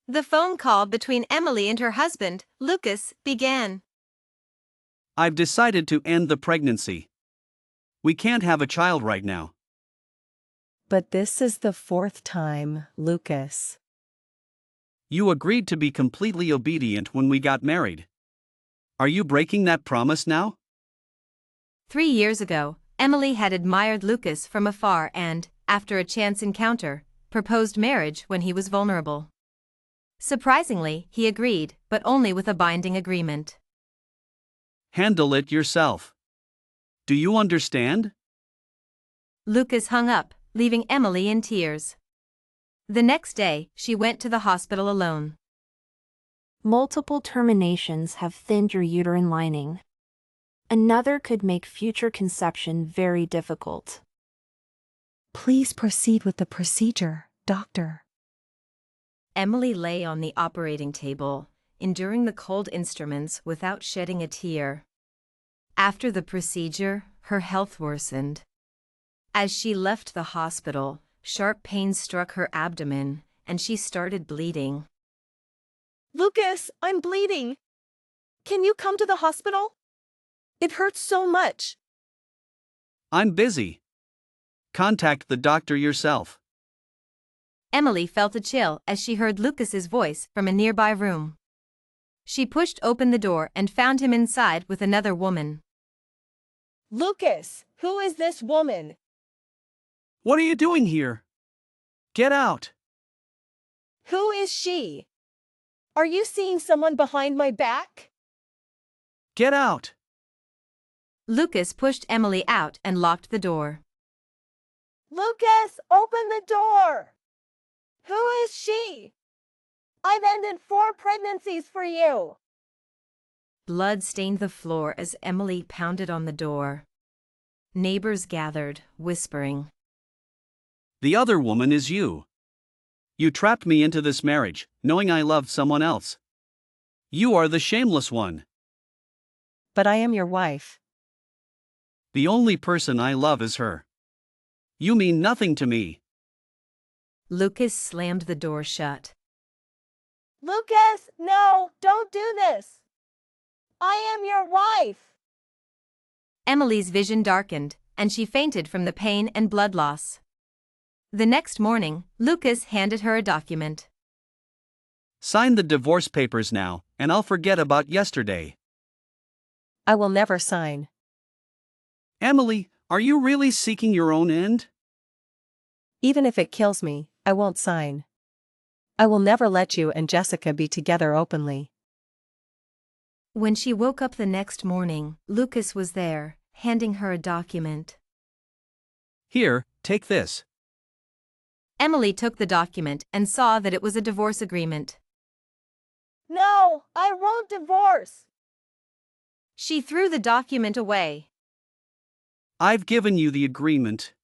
The phone call between Emily and her husband, Lucas, began. I've decided to end the pregnancy. We can't have a child right now. But this is the fourth time, Lucas. You agreed to be completely obedient when we got married. Are you breaking that promise now? 3 years ago, Emily had admired Lucas from afar and, after a chance encounter, proposed marriage when he was vulnerable. Surprisingly, he agreed, but only with a binding agreement. Handle it yourself. Do you understand? Lucas hung up, leaving Emily in tears. The next day, she went to the hospital alone. Multiple terminations have thinned your uterine lining. Another could make future conception very difficult. Please proceed with the procedure, doctor. Emily lay on the operating table, enduring the cold instruments without shedding a tear. After the procedure, her health worsened. As she left the hospital, sharp pains struck her abdomen, and she started bleeding. Lucas, I'm bleeding. Can you come to the hospital? It hurts so much. I'm busy. Contact the doctor yourself. Emily felt a chill as she heard Lucas's voice from a nearby room. She pushed open the door and found him inside with another woman. Lucas, who is this woman? What are you doing here? Get out. Who is she? Are you seeing someone behind my back? Get out. Lucas pushed Emily out and locked the door. Lucas, open the door! Who is she? I've ended 4 pregnancies for you. Blood stained the floor as Emily pounded on the door. Neighbors gathered, whispering. The other woman is you. You trapped me into this marriage, knowing I loved someone else. You are the shameless one. But I am your wife. The only person I love is her. You mean nothing to me. Lucas slammed the door shut. Lucas, no, don't do this. I am your wife. Emily's vision darkened, and she fainted from the pain and blood loss. The next morning, Lucas handed her a document. Sign the divorce papers now, and I'll forget about yesterday. I will never sign. Emily, are you really seeking your own end? Even if it kills me, I won't sign. I will never let you and Jessica be together openly. When she woke up the next morning, Lucas was there, handing her a document. Here, take this. Emily took the document and saw that it was a divorce agreement. No, I won't divorce. She threw the document away. I've given you the agreement.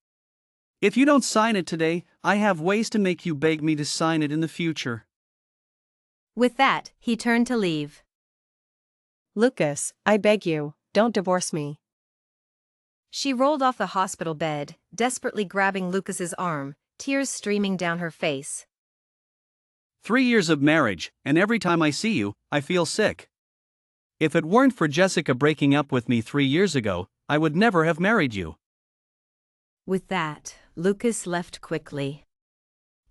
If you don't sign it today, I have ways to make you beg me to sign it in the future. With that, he turned to leave. Lucas, I beg you, don't divorce me. She rolled off the hospital bed, desperately grabbing Lucas's arm, tears streaming down her face. 3 years of marriage, and every time I see you, I feel sick. If it weren't for Jessica breaking up with me 3 years ago, I would never have married you. With that, Lucas left quickly.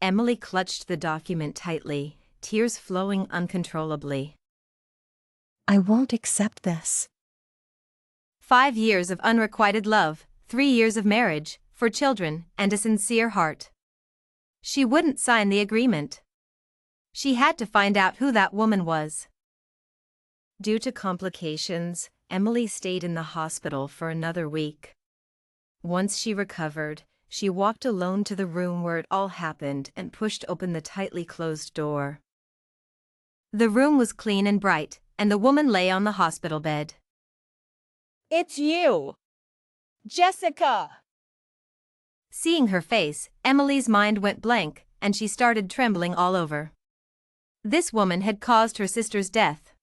Emily clutched the document tightly, tears flowing uncontrollably. I won't accept this. 5 years of unrequited love, 3 years of marriage, 4 children, and a sincere heart. She wouldn't sign the agreement. She had to find out who that woman was. Due to complications, Emily stayed in the hospital for another week. Once she recovered, she walked alone to the room where it all happened and pushed open the tightly closed door. The room was clean and bright, and the woman lay on the hospital bed. It's you. Jessica. Seeing her face, Emily's mind went blank, and she started trembling all over. This woman had caused her sister's death.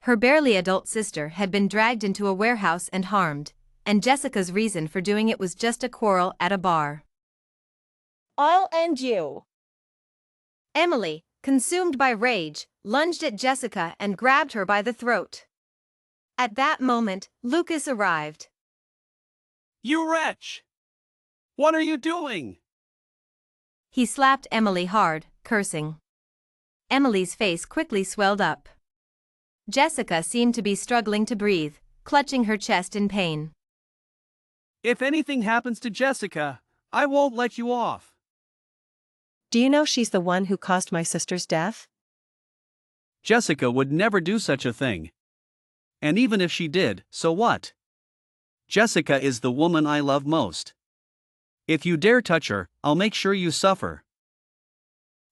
Her barely adult sister had been dragged into a warehouse and harmed, and Jessica's reason for doing it was just a quarrel at a bar. I'll end you. Emily, consumed by rage, lunged at Jessica and grabbed her by the throat. At that moment, Lucas arrived. You wretch! What are you doing? He slapped Emily hard, cursing. Emily's face quickly swelled up. Jessica seemed to be struggling to breathe, clutching her chest in pain. If anything happens to Jessica, I won't let you off. Do you know she's the one who caused my sister's death? Jessica would never do such a thing. And even if she did, so what? Jessica is the woman I love most. If you dare touch her, I'll make sure you suffer.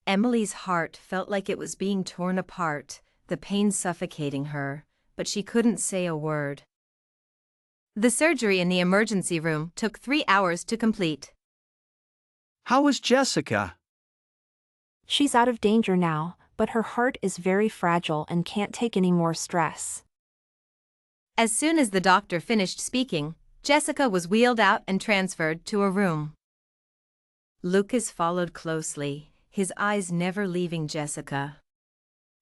Emily's heart felt like it was being torn apart, the pain suffocating her, but she couldn't say a word. The surgery in the emergency room took 3 hours to complete. How is Jessica? She's out of danger now, but her heart is very fragile and can't take any more stress. As soon as the doctor finished speaking, Jessica was wheeled out and transferred to a room. Lucas followed closely, his eyes never leaving Jessica.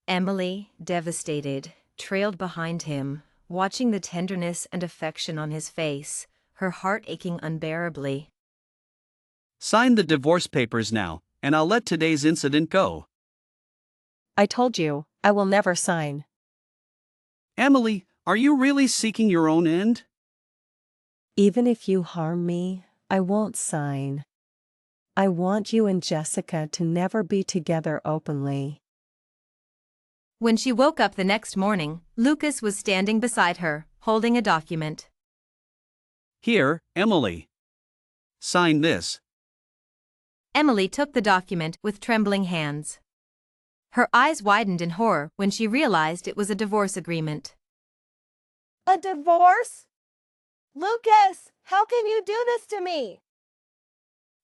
Emily, devastated, trailed behind him, watching the tenderness and affection on his face, her heart aching unbearably. Sign the divorce papers now, and I'll let today's incident go. I told you, I will never sign. Emily, are you really seeking your own end? Even if you harm me, I won't sign. I want you and Jessica to never be together openly. When she woke up the next morning, Lucas was standing beside her, holding a document. Here, Emily. Sign this. Emily took the document with trembling hands. Her eyes widened in horror when she realized it was a divorce agreement. A divorce? Lucas, how can you do this to me?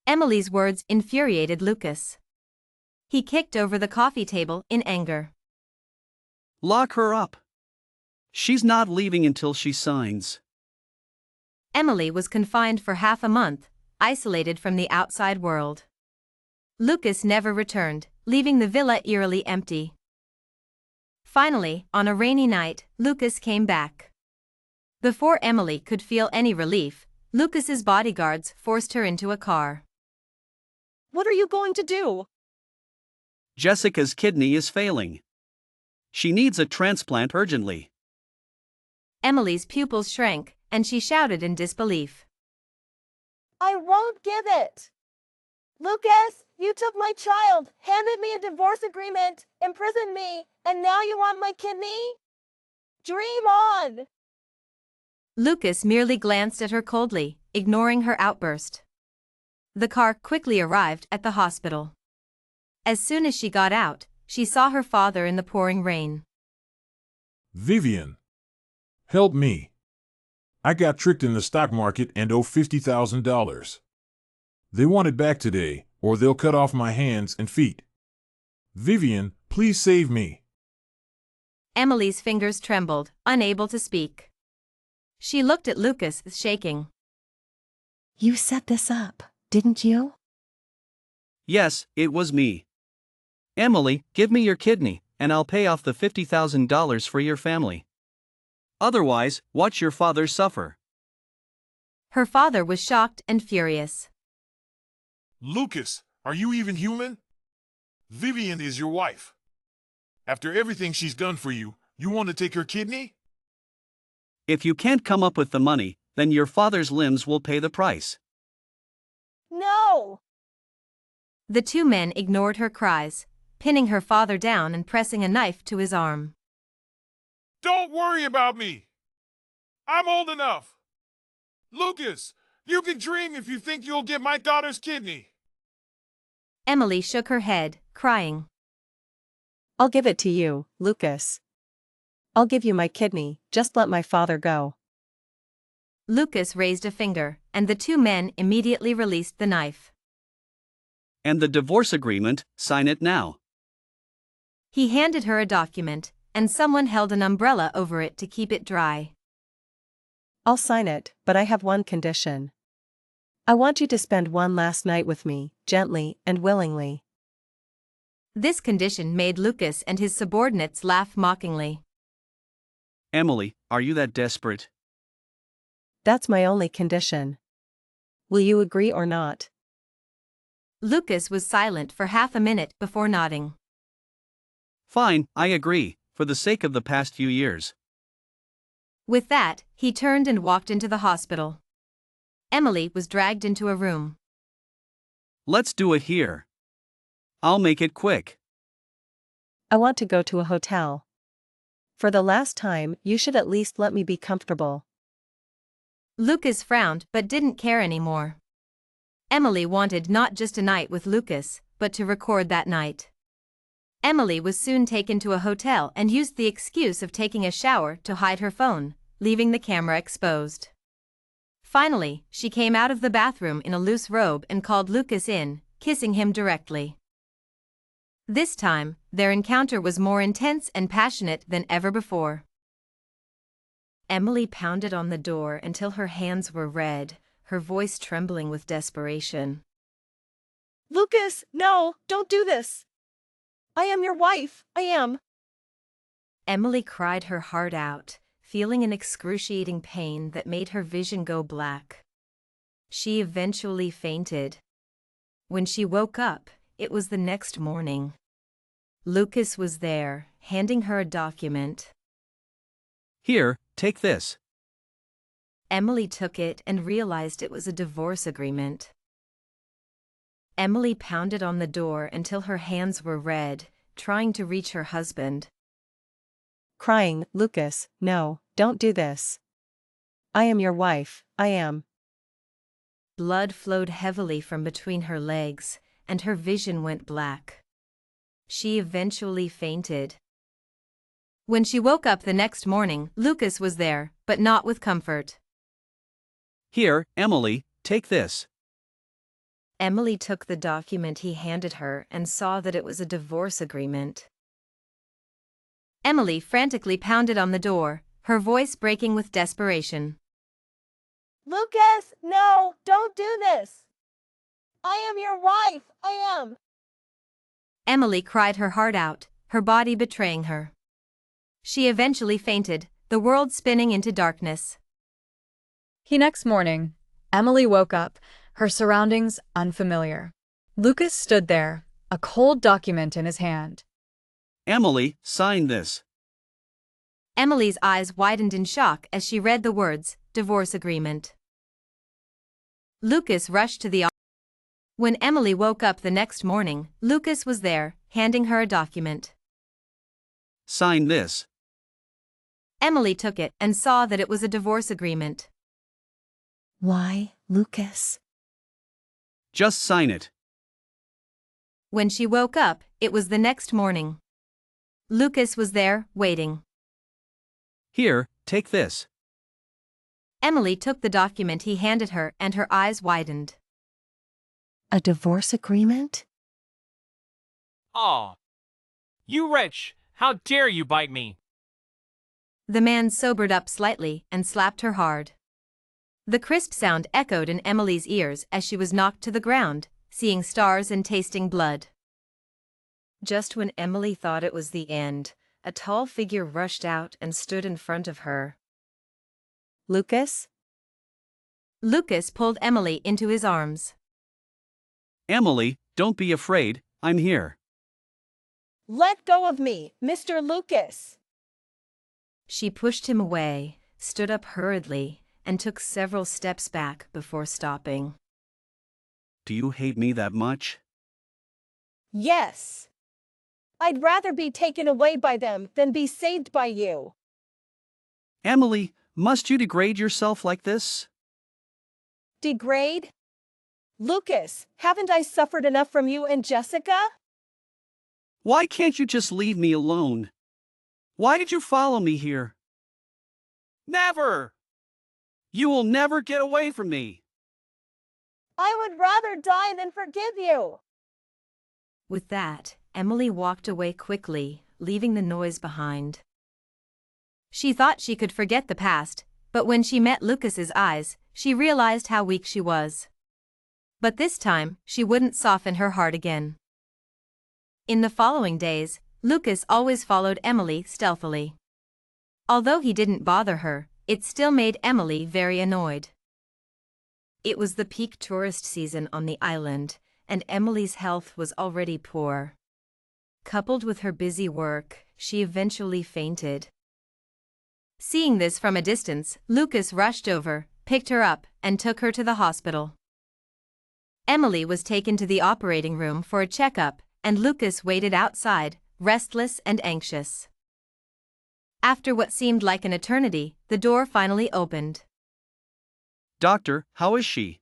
Emily's words infuriated Lucas. He kicked over the coffee table in anger. Lock her up. She's not leaving until she signs. Emily was confined for half a month, isolated from the outside world. Lucas never returned, leaving the villa eerily empty. Finally, on a rainy night, Lucas came back. Before Emily could feel any relief, Lucas's bodyguards forced her into a car. What are you going to do? Jessica's kidney is failing. She needs a transplant urgently. Emily's pupils shrank, and she shouted in disbelief. I won't give it. Lucas, you took my child, handed me a divorce agreement, imprisoned me, and now you want my kidney? Dream on! Lucas merely glanced at her coldly, ignoring her outburst. The car quickly arrived at the hospital. As soon as she got out, she saw her father in the pouring rain. Vivian, help me. I got tricked in the stock market and owe $50,000. They want it back today, or they'll cut off my hands and feet. Vivian, please save me. Emily's fingers trembled, unable to speak. She looked at Lucas, shaking. You set this up, didn't you? Yes, it was me. Emily, give me your kidney, and I'll pay off the $50,000 for your family. Otherwise, watch your father suffer. Her father was shocked and furious. Lucas, are you even human? Vivian is your wife. After everything she's done for you, you want to take her kidney? If you can't come up with the money, then your father's limbs will pay the price. No! The two men ignored her cries, pinning her father down and pressing a knife to his arm. Don't worry about me. I'm old enough. Lucas, you can dream if you think you'll get my daughter's kidney. Emily shook her head, crying. I'll give it to you, Lucas. I'll give you my kidney, just let my father go. Lucas raised a finger, and the two men immediately released the knife. And the divorce agreement, sign it now. He handed her a document, and someone held an umbrella over it to keep it dry. I'll sign it, but I have one condition. I want you to spend one last night with me, gently and willingly. This condition made Lucas and his subordinates laugh mockingly. Emily, are you that desperate? That's my only condition. Will you agree or not? Lucas was silent for half a minute before nodding. Fine, I agree, for the sake of the past few years. With that, he turned and walked into the hospital. Emily was dragged into a room. Let's do it here. I'll make it quick. I want to go to a hotel. For the last time, you should at least let me be comfortable. Lucas frowned but didn't care anymore. Emily wanted not just a night with Lucas, but to record that night. Emily was soon taken to a hotel and used the excuse of taking a shower to hide her phone, leaving the camera exposed. Finally, she came out of the bathroom in a loose robe and called Lucas in, kissing him directly. This time, their encounter was more intense and passionate than ever before. Emily pounded on the door until her hands were red, her voice trembling with desperation. Lucas, no, don't do this. I am your wife, I am. Emily cried her heart out, feeling an excruciating pain that made her vision go black. She eventually fainted. When she woke up, it was the next morning. Lucas was there, handing her a document. Here, take this. Emily took it and realized it was a divorce agreement. Emily pounded on the door until her hands were red, trying to reach her husband. Crying, Lucas, no, don't do this. I am your wife, I am. Blood flowed heavily from between her legs, and her vision went black. She eventually fainted. When she woke up the next morning, Lucas was there, but not with comfort. Here, Emily, take this. Emily took the document he handed her and saw that it was a divorce agreement. Emily frantically pounded on the door, her voice breaking with desperation. Lucas, no, don't do this. I am your wife, I am. Emily cried her heart out, her body betraying her. She eventually fainted, the world spinning into darkness. Next morning, Emily woke up, her surroundings unfamiliar. Lucas stood there, a cold document in his hand. Emily, sign this. Emily's eyes widened in shock as she read the words, divorce agreement. Lucas rushed to the office. When Emily woke up the next morning, Lucas was there, handing her a document. Sign this. Emily took it and saw that it was a divorce agreement. Why, Lucas? Just sign it. When she woke up, it was the next morning. Lucas was there, waiting. Here, take this. Emily took the document he handed her and her eyes widened. A divorce agreement? Aw. You wretch, how dare you bite me? The man sobered up slightly and slapped her hard. The crisp sound echoed in Emily's ears as she was knocked to the ground, seeing stars and tasting blood. Just when Emily thought it was the end, a tall figure rushed out and stood in front of her. Lucas? Lucas pulled Emily into his arms. Emily, don't be afraid, I'm here. Let go of me, Mr. Lucas. She pushed him away, stood up hurriedly, and took several steps back before stopping. Do you hate me that much? Yes. I'd rather be taken away by them than be saved by you. Emily, must you degrade yourself like this? Degrade? Lucas, haven't I suffered enough from you and Jessica? Why can't you just leave me alone? Why did you follow me here? Never! You will never get away from me. I would rather die than forgive you. With that, Emily walked away quickly, leaving the noise behind. She thought she could forget the past, but when she met Lucas's eyes, she realized how weak she was. But this time, she wouldn't soften her heart again. In the following days, Lucas always followed Emily stealthily. Although he didn't bother her, it still made Emily very annoyed. It was the peak tourist season on the island, and Emily's health was already poor. Coupled with her busy work, she eventually fainted. Seeing this from a distance, Lucas rushed over, picked her up, and took her to the hospital. Emily was taken to the operating room for a checkup, and Lucas waited outside, restless and anxious. After what seemed like an eternity, the door finally opened. Doctor, how is she?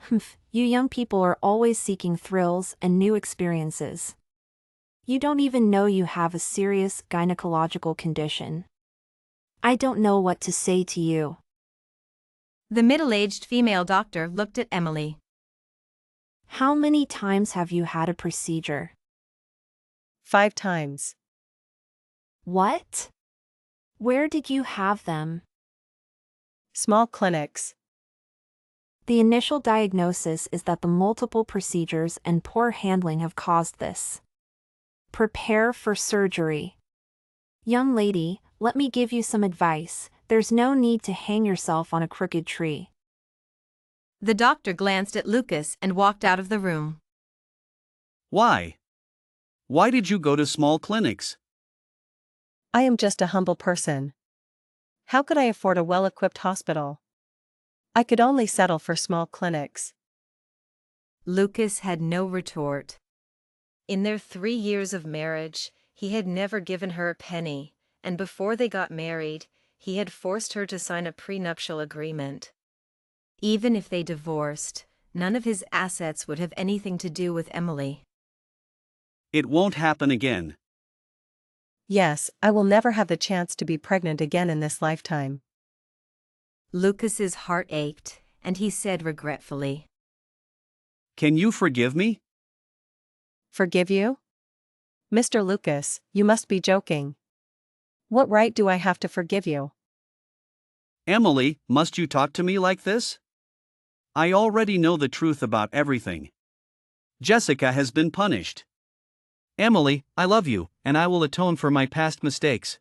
Humph, you young people are always seeking thrills and new experiences. You don't even know you have a serious gynecological condition. I don't know what to say to you. The middle-aged female doctor looked at Emily. How many times have you had a procedure? 5 times. What? Where did you have them? Small clinics. The initial diagnosis is that the multiple procedures and poor handling have caused this. Prepare for surgery. Young lady, let me give you some advice. There's no need to hang yourself on a crooked tree. The doctor glanced at Lucas and walked out of the room. Why? Why did you go to small clinics? I am just a humble person. How could I afford a well-equipped hospital? I could only settle for small clinics. Lucas had no retort. In their 3 years of marriage, he had never given her a penny, and before they got married, he had forced her to sign a prenuptial agreement. Even if they divorced, none of his assets would have anything to do with Emily. It won't happen again. Yes, I will never have the chance to be pregnant again in this lifetime. Lucas's heart ached, and he said regretfully, Can you forgive me? Forgive you? Mr. Lucas, you must be joking. What right do I have to forgive you? Emily, must you talk to me like this? I already know the truth about everything. Jessica has been punished. Emily, I love you, and I will atone for my past mistakes.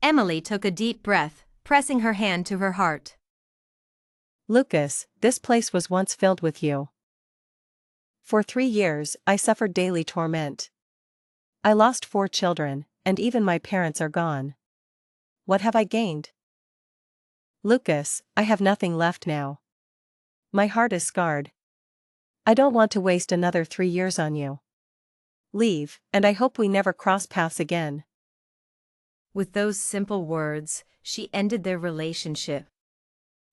Emily took a deep breath, pressing her hand to her heart. Lucas, this place was once filled with you. For 3 years, I suffered daily torment. I lost 4 children, and even my parents are gone. What have I gained? Lucas, I have nothing left now. My heart is scarred. I don't want to waste another 3 years on you. Leave, and I hope we never cross paths again. With those simple words, she ended their relationship.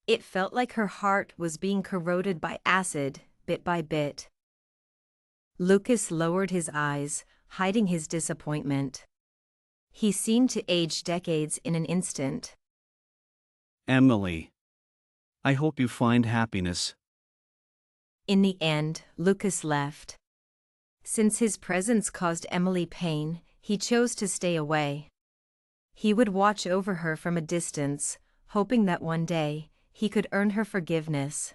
It felt like her heart was being corroded by acid, bit by bit. Lucas lowered his eyes, hiding his disappointment. He seemed to age decades in an instant. Emily, I hope you find happiness. In the end, Lucas left. Since his presence caused Emily pain, he chose to stay away. He would watch over her from a distance, hoping that one day, he could earn her forgiveness.